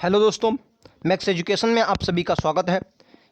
Hello दोस्तों, max education में आप सभी का स्वागत है।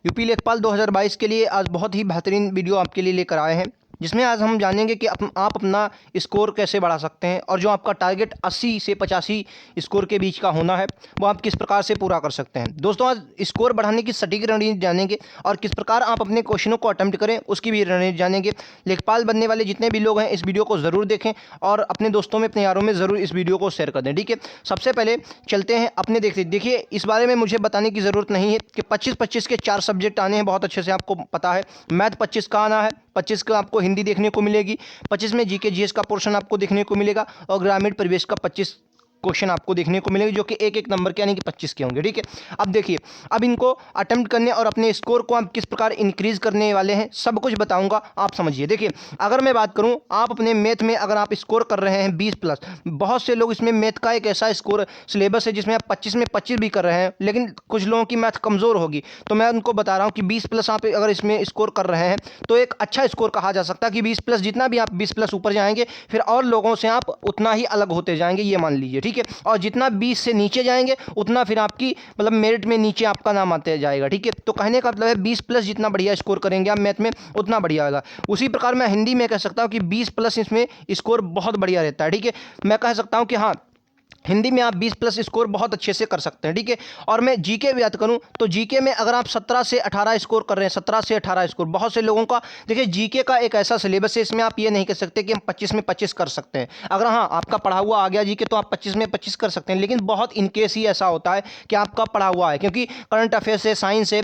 यूपी लेखपाल 2022 के लिए आज बहुत ही बेहतरीन वीडियो आपके लिए लेकर आए हैं, जिसमें आज हम जानेंगे कि आप अपना स्कोर कैसे बढ़ा सकते हैं और जो आपका टारगेट 80 से 85 स्कोर के बीच का होना है वो आप किस प्रकार से पूरा कर सकते हैं। दोस्तों, आज स्कोर बढ़ाने की सटीक रणनीति जानेंगे और किस प्रकार आप अपने क्वेश्चनों को अटेम्प्ट करें उसकी भी रणनीति जानेंगे। लेखपाल बनने वाले जितने भी लोग हैं इस वीडियो को ज़रूर देखें और अपने दोस्तों में, अपने यारों में ज़रूर इस वीडियो को शेयर कर दें। ठीक है, सबसे पहले चलते हैं अपने देखिए इस बारे में मुझे बताने की ज़रूरत नहीं है कि 25-25 के 4 सब्जेक्ट आने हैं, बहुत अच्छे से आपको पता है। मैथ 25 का आना है, 25 का आपको हिंदी देखने को मिलेगी, 25 में जीके जीएस का पोर्शन आपको देखने को मिलेगा और ग्रामीण परिवेश का 25 क्वेश्चन आपको देखने को मिलेंगे, जो कि एक एक नंबर के यानी कि 25 के होंगे। ठीक है, अब देखिए, अब इनको अटेम्प्ट करने और अपने स्कोर को आप किस प्रकार इंक्रीज करने वाले हैं सब कुछ बताऊंगा, आप समझिए। देखिए, अगर मैं बात करूं, आप अपने मैथ में अगर आप स्कोर कर रहे हैं 20+, बहुत से लोग इसमें मैथ का एक ऐसा स्कोर सिलेबस है जिसमें आप 25 में 25 भी कर रहे हैं, लेकिन कुछ लोगों की मैथ कमज़ोर होगी, तो मैं उनको बता रहा हूँ कि 20+ आप अगर इसमें स्कोर कर रहे हैं तो एक अच्छा स्कोर कहा जा सकता है कि 20+, जितना भी आप 20+ ऊपर जाएंगे फिर और लोगों से आप उतना ही अलग होते जाएंगे, ये मान लीजिए। ठीक है, और जितना 20 से नीचे जाएंगे उतना फिर आपकी मतलब मेरिट में नीचे आपका नाम आते जाएगा। ठीक है, तो कहने का मतलब है 20+ जितना बढ़िया स्कोर करेंगे आप मैथ में उतना बढ़िया होगा। उसी प्रकार मैं हिंदी में कह सकता हूँ कि 20+ इसमें स्कोर बहुत बढ़िया रहता है। ठीक है, मैं कह सकता हूँ कि हाँ, हिंदी में आप 20+ स्कोर बहुत अच्छे से कर सकते हैं। ठीक है, और मैं जीके भी बात करूं तो जीके में अगर आप 17 से 18 स्कोर कर रहे हैं, 17 से 18 स्कोर, बहुत से लोगों का देखिए जीके का एक ऐसा सिलेबस है, इसमें आप ये नहीं कह सकते कि हम 25 में 25 कर सकते हैं। अगर हाँ आपका पढ़ा हुआ आ गया जीके तो आप 25 में 25 कर सकते हैं, लेकिन बहुत इनकेस ही ऐसा होता है कि आपका पढ़ा हुआ है, क्योंकि करंट अफेयर्स है, साइंस है,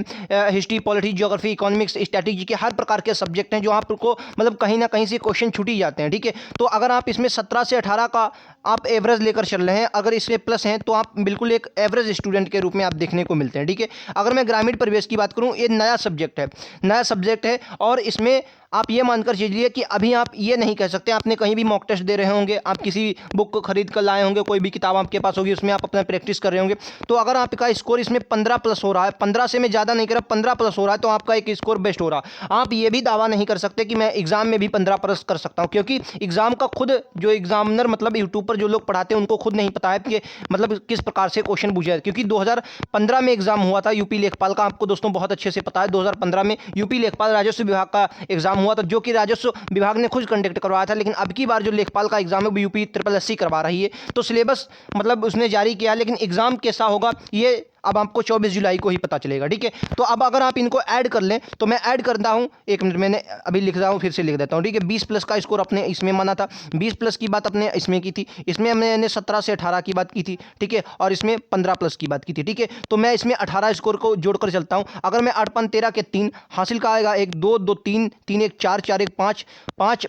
history, polity, geography, economics, static, GK, हर प्रकार के सब्जेक्ट हैं जो आपको मतलब कहीं ना कहीं से क्वेश्चन छूट ही जाते हैं। ठीक है, तो अगर आप इसमें 17 से 18 का आप एवरेज लेकर चल रहे हैं, अगर इसमें प्लस हैं तो आप बिल्कुल एक एवरेज स्टूडेंट के रूप में आप देखने को मिलते हैं। ठीक है, अगर मैं ग्रामीण परिवेश की बात करूं, ये नया सब्जेक्ट है और इसमें आप ये मानकर चलिए कि अभी आप ये नहीं कह सकते, आपने कहीं भी मॉक टेस्ट दे रहे होंगे, आप किसी बुक को खरीद कर लाए होंगे, कोई भी किताब आपके पास होगी उसमें आप अपना प्रैक्टिस कर रहे होंगे, तो अगर आपका स्कोर इसमें 15+ हो रहा है, 15 से मैं ज़्यादा नहीं कर रहा, 15+ हो रहा है, तो आपका एक स्कोर बेस्ट हो रहा। आप ये भी दावा नहीं कर सकते कि मैं एग्जाम में भी 15+ कर सकता हूँ, क्योंकि एग्जाम का खुद जो एग्जामिनर मतलब यूट्यूब पर जो लोग पढ़ाते हैं उनको खुद नहीं पता है कि मतलब किस प्रकार से क्वेश्चन पूछा है। क्योंकि 2015 में एग्जाम हुआ था यूपी लेखपाल का, आपको दोस्तों बहुत अच्छे से पता है, 2015 में यूपी लेखपाल राजस्व विभाग का एग्जाम हुआ था, जो कि राजस्व विभाग ने खुद कंडक्ट करवाया था। लेकिन अब की बार जो लेखपाल का एग्जाम है वो यूपी SSSC करवा रही है, तो सिलेबस मतलब उसने जारी किया, लेकिन एग्जाम कैसा होगा ये अब आपको 24 जुलाई को ही पता चलेगा। ठीक है, तो अब अगर आप इनको ऐड कर लें तो मैं ऐड करता हूं, 1 मिनट, मैंने अभी लिख रहा हूं, फिर से लिख देता हूं। ठीक है, 20+ का स्कोर अपने इसमें माना था, 20+ की बात अपने इसमें की थी, इसमें मैंने 17 से 18 की बात की थी। ठीक है, और इसमें 15+ की बात की थी। ठीक है, तो मैं इसमें 18 स्कोर को जोड़कर चलता हूं। अगर मैं 8 5 13 के 3 हासिल का आएगा, 1 2 2 3 3 1 4 4 1 5 5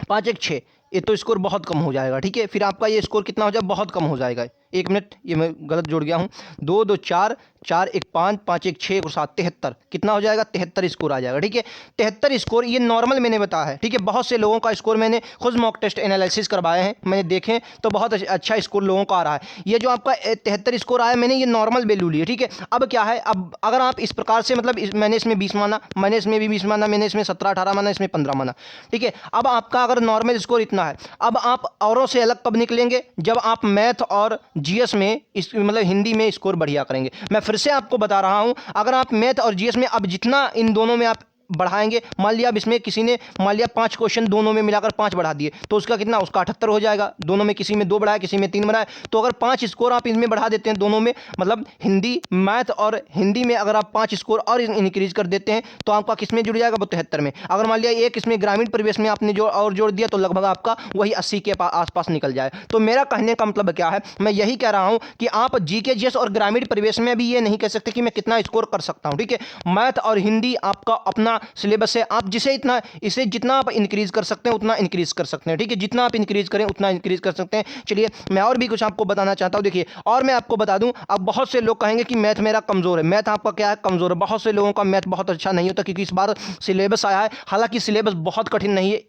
5 1 6, ये तो स्कोर बहुत कम हो जाएगा। ठीक है, फिर आपका ये स्कोर कितना हो जाए, बहुत कम हो जाएगा। 1 मिनट, ये मैं गलत जोड़ गया हूँ, 2 2 4 4 1 5 5 1 6 और 7 73, कितना हो जाएगा, 73 स्कोर आ जाएगा। ठीक है, 73 स्कोर ये नॉर्मल मैंने बताया है। ठीक है, बहुत से लोगों का स्कोर मैंने खुद मॉक टेस्ट एनालिसिस करवाए हैं, मैंने देखे तो बहुत अच्छा स्कोर लोगों का आ रहा है। ये जो आपका 73 स्कोर आया, मैंने ये नॉर्मल वैल्यू ली है। ठीक है, अब क्या है, अब अगर आप इस प्रकार से मतलब मैंने इसमें 20 माना, मैंने इसमें भी 20 माना, मैंने इसमें 17 18 माना, इसमें 15 माना। ठीक है, अब आपका अगर नॉर्मल स्कोर इतना है, अब आप औरों से अलग कब निकलेंगे, जब आप मैथ और जीएस में मतलब हिंदी में स्कोर बढ़िया करेंगे। मैं फिर से आपको बता रहा हूं, अगर आप मैथ और जीएस में अब जितना इन दोनों में आप बढ़ाएंगे, मान लिया अब इसमें किसी ने मान लिया 5 क्वेश्चन दोनों में मिलाकर 5 बढ़ा दिए, तो उसका कितना, उसका 78 हो जाएगा। दोनों में किसी में 2 बढ़ाया, किसी में 3 बढ़ाया, तो अगर 5 स्कोर आप इनमें बढ़ा देते हैं दोनों में, मतलब हिंदी मैथ और हिंदी में अगर आप 5 स्कोर और इंक्रीज कर देते हैं तो आपका किस में जुड़ जाएगा, वो 73 में। अगर मान लिया एक इसमें ग्रामीण परिवेश में आपने जो और जोड़ दिया तो लगभग आपका वही 80 के आसपास निकल जाए। तो मेरा कहने का मतलब क्या है, मैं यही कह रहा हूं कि आप जीके जीएस और ग्रामीण परिवेश में भी ये नहीं कह सकते कि मैं कितना स्कोर कर सकता हूं। ठीक है, मैथ और हिंदी आपका अपना सिलेबस है, आप इसे जितना आप इंक्रीज कर सकते हैं उतना इंक्रीज कर सकते हैं। ठीक है, जितना आप इंक्रीज करें उतना इंक्रीज कर सकते हैं। चलिए, मैं और भी कुछ आपको बताना चाहता हूं। देखिए, और मैं आपको बता दूं, अब बहुत से लोग कहेंगे कि मैथ मेरा कमजोर है। मैथ आपका क्या है, कमजोर है। बहुत से लोगों का मैथ बहुत अच्छा नहीं होता, क्योंकि इस बार सिलेबस आया है, हालांकि सिलेबस बहुत कठिन नहीं है,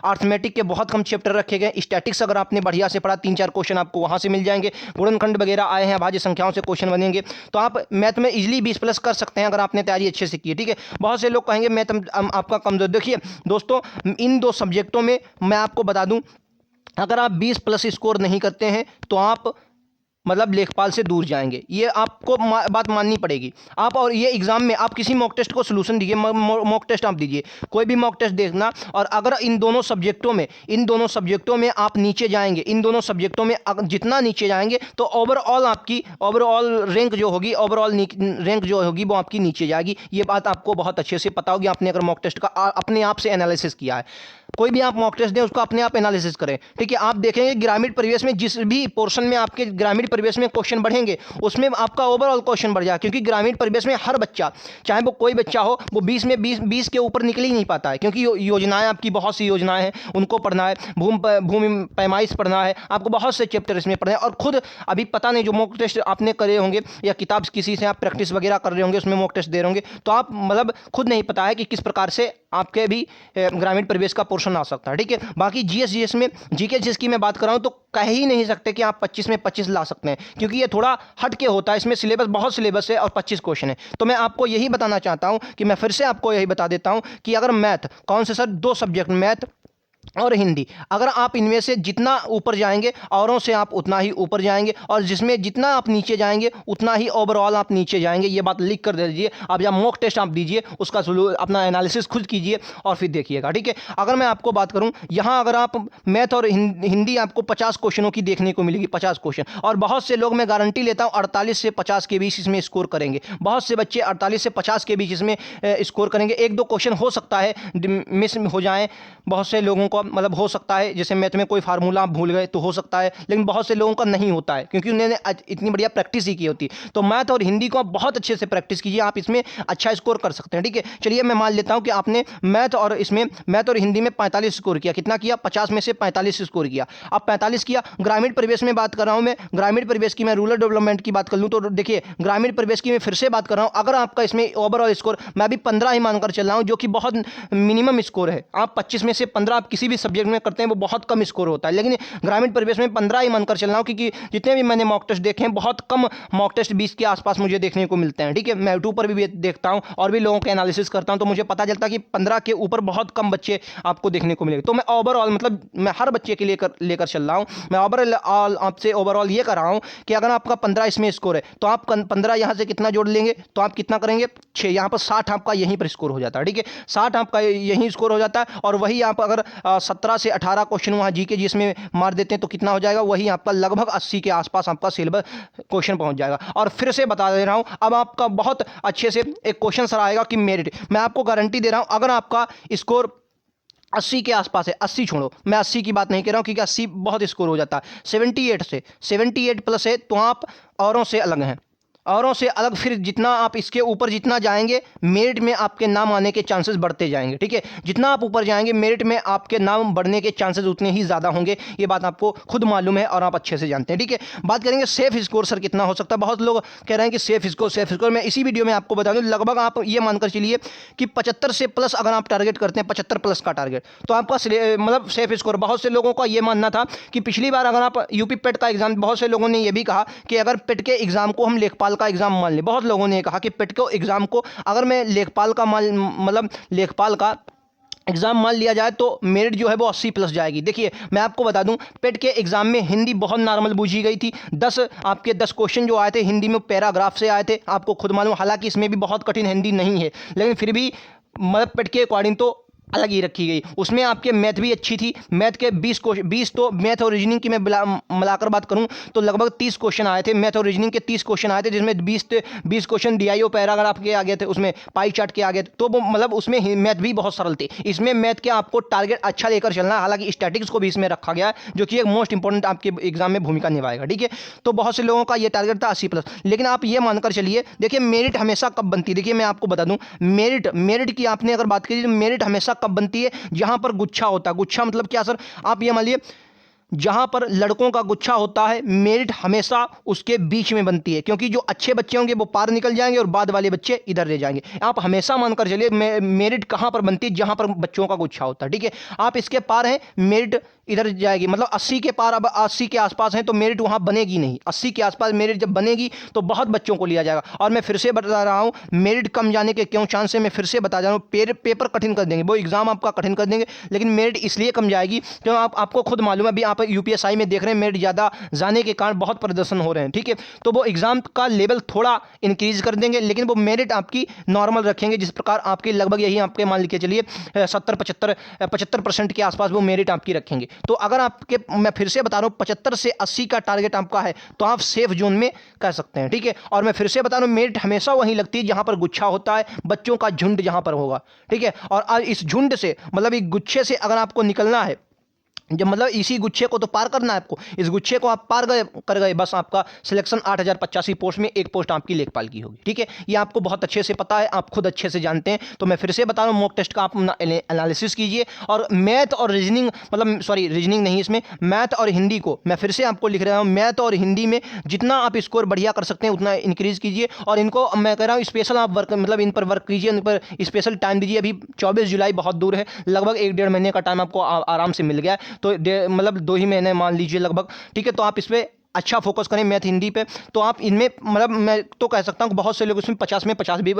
अर्थमेटिक के बहुत कम चैप्टर रखे गए। स्टैटिक्स अगर आपने बढ़िया से पढ़ा, 3-4 क्वेश्चन आपको वहां से मिल जाएंगे। गुणनखंड वगैरह आए हैं, अभाज्य संख्याओं से क्वेश्चन बनेंगे, तो आप मैथ में इजीली 20+ कर सकते हैं अगर आपने तैयारी अच्छे से की है। ठीक है, बहुत से लोग कहेंगे मैथ आपका कमजोर। देखिए दोस्तों, इन 2 सब्जेक्टों में मैं आपको बता दूं, अगर आप 20+ स्कोर नहीं करते हैं तो आप मतलब लेखपाल से दूर जाएंगे। ये आपको बात माननी पड़ेगी। आप और ये एग्जाम में आप किसी मॉक टेस्ट को सोल्यूशन दीजिए, मॉक टेस्ट आप दीजिए, कोई भी मॉक टेस्ट देखना, और अगर इन दोनों सब्जेक्टों में आप नीचे जाएंगे, इन दोनों सब्जेक्टों में जितना नीचे जाएंगे तो ओवरऑल रैंक जो होगी, वो आपकी नीचे जाएगी। ये बात आपको बहुत अच्छे से पता होगी, आपने अगर मॉक टेस्ट का अपने आप से एनालिसिस किया है। कोई भी आप मॉक टेस्ट दें उसको अपने आप एनालिसिस करें, ठीक है। आप देखेंगे ग्रामीण परिवेश में जिस भी पोर्शन में आपके ग्रामीण परिवेश में क्वेश्चन बढ़ेंगे उसमें आपका ओवरऑल क्वेश्चन बढ़ जाए, क्योंकि ग्रामीण परिवेश में हर बच्चा, चाहे वो कोई बच्चा हो, वो 20 के ऊपर निकल ही नहीं पाता है, क्योंकि योजनाएं आपकी बहुत सी योजनाएं हैं, उनको पढ़ना है, भूमि पैमाइश पढ़ना है, आपको बहुत से चैप्टर इसमें पढ़ना है। और खुद अभी पता नहीं, जो मॉक टेस्ट आपने करे होंगे या किताब किसी से आप प्रैक्टिस वगैरह कर रहे होंगे, उसमें मॉक टेस्ट दे रहे होंगे, तो आप मतलब खुद नहीं पता है कि किस प्रकार से आपके भी ग्रामीण परिवेश का पोर्शन आ सकता है, ठीक है। बाकी जीएस में जीके जीएस की मैं बात कर रहा हूं तो कह ही नहीं सकते कि आप 25 में 25 ला सकते हैं, क्योंकि ये थोड़ा हट के होता है। इसमें बहुत सिलेबस है और 25 क्वेश्चन है। तो मैं आपको यही बताना चाहता हूं कि मैं फिर से आपको यही बता देता हूं कि अगर मैथ, कौन से सर, 2 सब्जेक्ट, मैथ और हिंदी, अगर आप इनमें से जितना ऊपर जाएंगे, औरों से आप उतना ही ऊपर जाएंगे, और जिसमें जितना आप नीचे जाएंगे उतना ही ओवरऑल आप नीचे जाएंगे। ये बात लिख कर दे दीजिए। अब जब मॉक टेस्ट आप दीजिए उसका अपना एनालिसिस खुद कीजिए और फिर देखिएगा, ठीक है। अगर मैं आपको बात करूं, यहाँ अगर आप मैथ और हिंदी आपको 50 क्वेश्चनों की देखने को मिलेगी, 50 क्वेश्चन, और बहुत से लोग, मैं गारंटी लेता हूँ, 48 से 50 के बीच इसमें स्कोर करेंगे। बहुत से बच्चे 48 से 50 के बीच इसमें स्कोर करेंगे। 1-2 क्वेश्चन हो सकता है मिस हो जाए, बहुत से लोगों को मतलब हो सकता है, जैसे मैथ में कोई फार्मूला आप भूल गए तो हो सकता है, लेकिन बहुत से लोगों का नहीं होता है, क्योंकि उन्होंने इतनी बढ़िया प्रैक्टिस ही की होती है। तो मैथ और हिंदी को आप बहुत अच्छे से प्रैक्टिस कीजिए, आप इसमें अच्छा स्कोर कर सकते हैं, ठीक है। चलिए मैं मान लेता हूं कि आपने मैथ और हिंदी में 45 स्कोर किया। कितना किया? 50 में से 45 स्कोर किया। अब 45 किया। ग्रामीण परिवेश में बात कर रहा हूं मैं, ग्रामीण परिवेश की मैं रूरल डेवलपमेंट की बात कर लूं तो देखिए, ग्रामीण परिवेश की मैं फिर से बात कर रहा हूं, अगर आपका इसमें ओवरऑल स्कोर मैं अभी 15 ही मानकर चल रहा हूं, जो कि बहुत मिनिमम स्कोर है। आप 25 में से 15 आप किसी भी सब्जेक्ट में करते हैं वो बहुत कम स्कोर होता है, लेकिन ग्रामीण परिवेश में 15 ही मानकर चल रहा हूं, क्योंकि जितने भी मैंने मॉक टेस्ट देखे हैं, बहुत कम मॉक टेस्ट 20 के आसपास मुझे देखने को मिलते हैं, ठीक है। मैं यूट्यूब पर भी देखता हूं और भी लोगों के एनालिसिस करता हूं, तो मुझे पता चलता है कि 15 के ऊपर बहुत कम बच्चे आपको देखने को मिलेंगे। तो मैं ओवरऑल, मतलब मैं हर बच्चे के लेकर चल रहा हूं। मैं ओवरऑल आपसे ओवरऑल ये कर रहा हूं कि अगर आपका 15 इसमें स्कोर है तो आप 15 यहां से कितना जोड़ लेंगे, तो आप कितना करेंगे, 6, यहां पर 60 आपका यहीं पर स्कोर हो जाता है, ठीक है। 60 आपका यहीं स्कोर हो जाता है, और वही आप अगर 17 से 18 क्वेश्चन वहाँ जीके जिसमें मार देते हैं तो कितना हो जाएगा, वही आपका लगभग 80 के आसपास आपका सिलेबस क्वेश्चन पहुंच जाएगा। और फिर से बता दे रहा हूं, अब आपका बहुत अच्छे से एक क्वेश्चन सर आएगा कि मेरिट, मैं आपको गारंटी दे रहा हूं, अगर आपका स्कोर 80 के आसपास है, 80 छोड़ो, मैं 80 की बात नहीं कर रहा हूं, क्योंकि 80 बहुत स्कोर हो जाता है। 78 प्लस है तो आप औरों से अलग हैं, औरों से अलग। फिर जितना आप इसके ऊपर जितना जाएंगे, मेरिट में आपके नाम आने के चांसेस बढ़ते जाएंगे, ठीक है। जितना आप ऊपर जाएंगे, मेरिट में आपके नाम बढ़ने के चांसेस उतने ही ज़्यादा होंगे। ये बात आपको खुद मालूम है और आप अच्छे से जानते हैं, ठीक है। बात करेंगे सेफ स्कोर सर कितना हो सकता है। बहुत लोग कह रहे हैं कि सेफ स्कोर मैं इसी वीडियो में आपको बता दूँ, लगभग आप ये मानकर चलिए कि 75 से प्लस अगर आप टारगेट करते हैं, 75 प्लस का टारगेट, तो आपका मतलब सेफ स्कोर। बहुत से लोगों का ये मानना था कि पिछली बार अगर आप यूपी पेट का एग्जाम, बहुत से लोगों ने ये भी कहा कि अगर पेट के एग्जाम को हम लेखपाल का एग्जाम मान लें, बहुत लोगों ने कहा कि पेट के एग्जाम को अगर मैं लेखपाल का मतलब लेखपाल का एग्जाम मान लिया जाए तो मेरिट जो है वो 80 प्लस जाएगी। देखिए मैं आपको बता दूं, पेट के एग्जाम में हिंदी बहुत नॉर्मल पूछी गई थी। 10 क्वेश्चन जो आए थे हिंदी में पैराग्राफ से आए थे, आपको खुद मालूम। हालांकि इसमें भी बहुत कठिन हिंदी नहीं है, लेकिन फिर भी मतलब पेट के अकॉर्डिंग तो अलग ही रखी गई। उसमें आपके मैथ भी अच्छी थी। मैथ के 20 तो मैथ और रीजनिंग की मैं मिलाकर बात करूं तो लगभग 30 क्वेश्चन आए थे। मैथ और रीजनिंग के 30 क्वेश्चन आए थे, जिसमें 20 क्वेश्चन डीआईओ पैराग्राफ के आ गए थे, उसमें पाई चार्ट के आ गए थे। तो वो मतलब उसमें मैथ भी बहुत सरल थे। इसमें मैथ के आपको टारगेट अच्छा लेकर चलना है। हालांकि स्टैटिक्स को भी इसमें रखा गया है, जो कि एक मोस्ट इंपॉर्टेंट आपके एग्जाम में भूमिका निभाएगा, ठीक है। तो बहुत से लोगों का ये टारगेट था 80 प्लस, लेकिन आप ये मानकर चलिए, देखिए मेरिट हमेशा कब बनती है। देखिए मैं आपको बता दूं, मेरिट की आपने अगर बात की तो मेरिट हमेशा कब बनती है, जहां पर गुच्छा होता है। गुच्छा मतलब क्या सर, आप ये मान लीजिए जहां पर लड़कों का गुच्छा होता है, मेरिट हमेशा उसके बीच में बनती है, क्योंकि जो अच्छे बच्चे होंगे वो पार निकल जाएंगे और बाद वाले बच्चे इधर रह जाएंगे। आप हमेशा मानकर चलिए मेरिट कहां पर बनती है, जहां पर बच्चों का गुच्छा होता है, ठीक है। आप इसके पार हैं, मेरिट इधर जाएगी, मतलब 80 के पार, अब 80 के आसपास हैं तो मेरिट वहां बनेगी नहीं। 80 के आसपास मेरिट जब बनेगी तो बहुत बच्चों को लिया जाएगा। और मैं फिर से बता रहा हूं, मेरिट कम जाने के क्यों चांस है, मैं फिर से बता रहा हूं। पेपर कठिन कर देंगे, वो एग्जाम आपका कठिन कर देंगे, लेकिन मेरिट इसलिए कम जाएगी क्यों, आपको खुद मालूम है। अभी आप यूपीएसआई में देख रहे हैं मेरिट ज़्यादा जाने के कारण बहुत प्रदर्शन हो रहे हैं, ठीक है। तो वो एग्ज़ाम का लेवल थोड़ा इंक्रीज कर देंगे, लेकिन वो मेरिट आपकी नॉर्मल रखेंगे, जिस प्रकार आपके लगभग यही आपके मान लीजिए चलिए 70-75% के आसपास वो मेरिट आपकी रखेंगे। तो अगर आपके, मैं फिर से बता रहा हूँ, 75 से 80 का टारगेट आपका है तो आप सेफ जोन में कर सकते हैं, ठीक है। और मैं फिर से बता रहा हूँ, मेरिट हमेशा वहीं लगती है जहाँ पर गुच्छा होता है, बच्चों का झुंड जहाँ पर होगा, ठीक है। और इस झुंड से मतलब एक गुच्छे से अगर आपको निकलना है, जब मतलब इसी गुच्छे को तो पार करना है आपको, इस गुच्छे को आप पार कर गए, बस आपका सिलेक्शन 8085 पोस्ट में एक पोस्ट आपकी लेखपाल की होगी, ठीक है। ये आपको बहुत अच्छे से पता है, आप खुद अच्छे से जानते हैं। तो मैं फिर से बता रहा हूँ, मॉक टेस्ट का आप एनालिसिस कीजिए, और मैथ और रीजनिंग, मतलब सॉरी रीजनिंग नहीं, इसमें मैथ और हिंदी को मैं फिर से आपको लिख रहा हूँ, मैथ और हिंदी में जितना आप स्कोर बढ़िया कर सकते हैं उतना इंक्रीज कीजिए। और इनको मैं कह रहा हूँ स्पेशल आप वर्क, मतलब इन पर वर्क कीजिए, इन पर स्पेशल टाइम दीजिए। अभी 24 जुलाई बहुत दूर है, लगभग 1-1.5 महीने का टाइम आपको आराम से मिल गया है, तो मतलब 2 ही महीने मान लीजिए लगभग, ठीक है। तो आप इस पर अच्छा फोकस करें, मैथ हिंदी पे। तो आप इनमें, मतलब मैं तो कह सकता हूँ बहुत से लोग इसमें 50 में 50 भी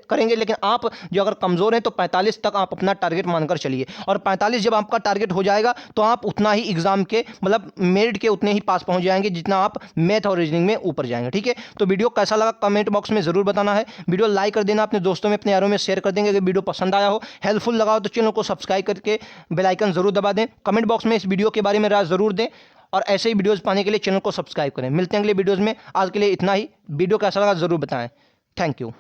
करेंगे, लेकिन आप जो अगर कमज़ोर हैं तो 45 तक आप अपना टारगेट मानकर चलिए। और 45 जब आपका टारगेट हो जाएगा तो आप उतना ही एग्जाम के, मतलब मेरिट के उतने ही पास पहुंच जाएंगे जितना आप मैथ और रीजनिंग में ऊपर जाएंगे, ठीक है। तो वीडियो कैसा लगा कमेंट बॉक्स में ज़रूर बताना है। वीडियो लाइक कर देना, अपने दोस्तों में, अपने यारों में शेयर कर देंगे। अगर वीडियो पसंद आया हो, हेल्पफुल लगा हो, तो चैनल को सब्सक्राइब करके बेल आइकन ज़रूर दबा दें। कमेंट बॉक्स में इस वीडियो के बारे में राय ज़रूर दें, और ऐसे ही वीडियोस पाने के लिए चैनल को सब्सक्राइब करें। मिलते हैं अगले वीडियोस में, आज के लिए इतना ही। वीडियो कैसा लगा ज़रूर बताएं। Thank you.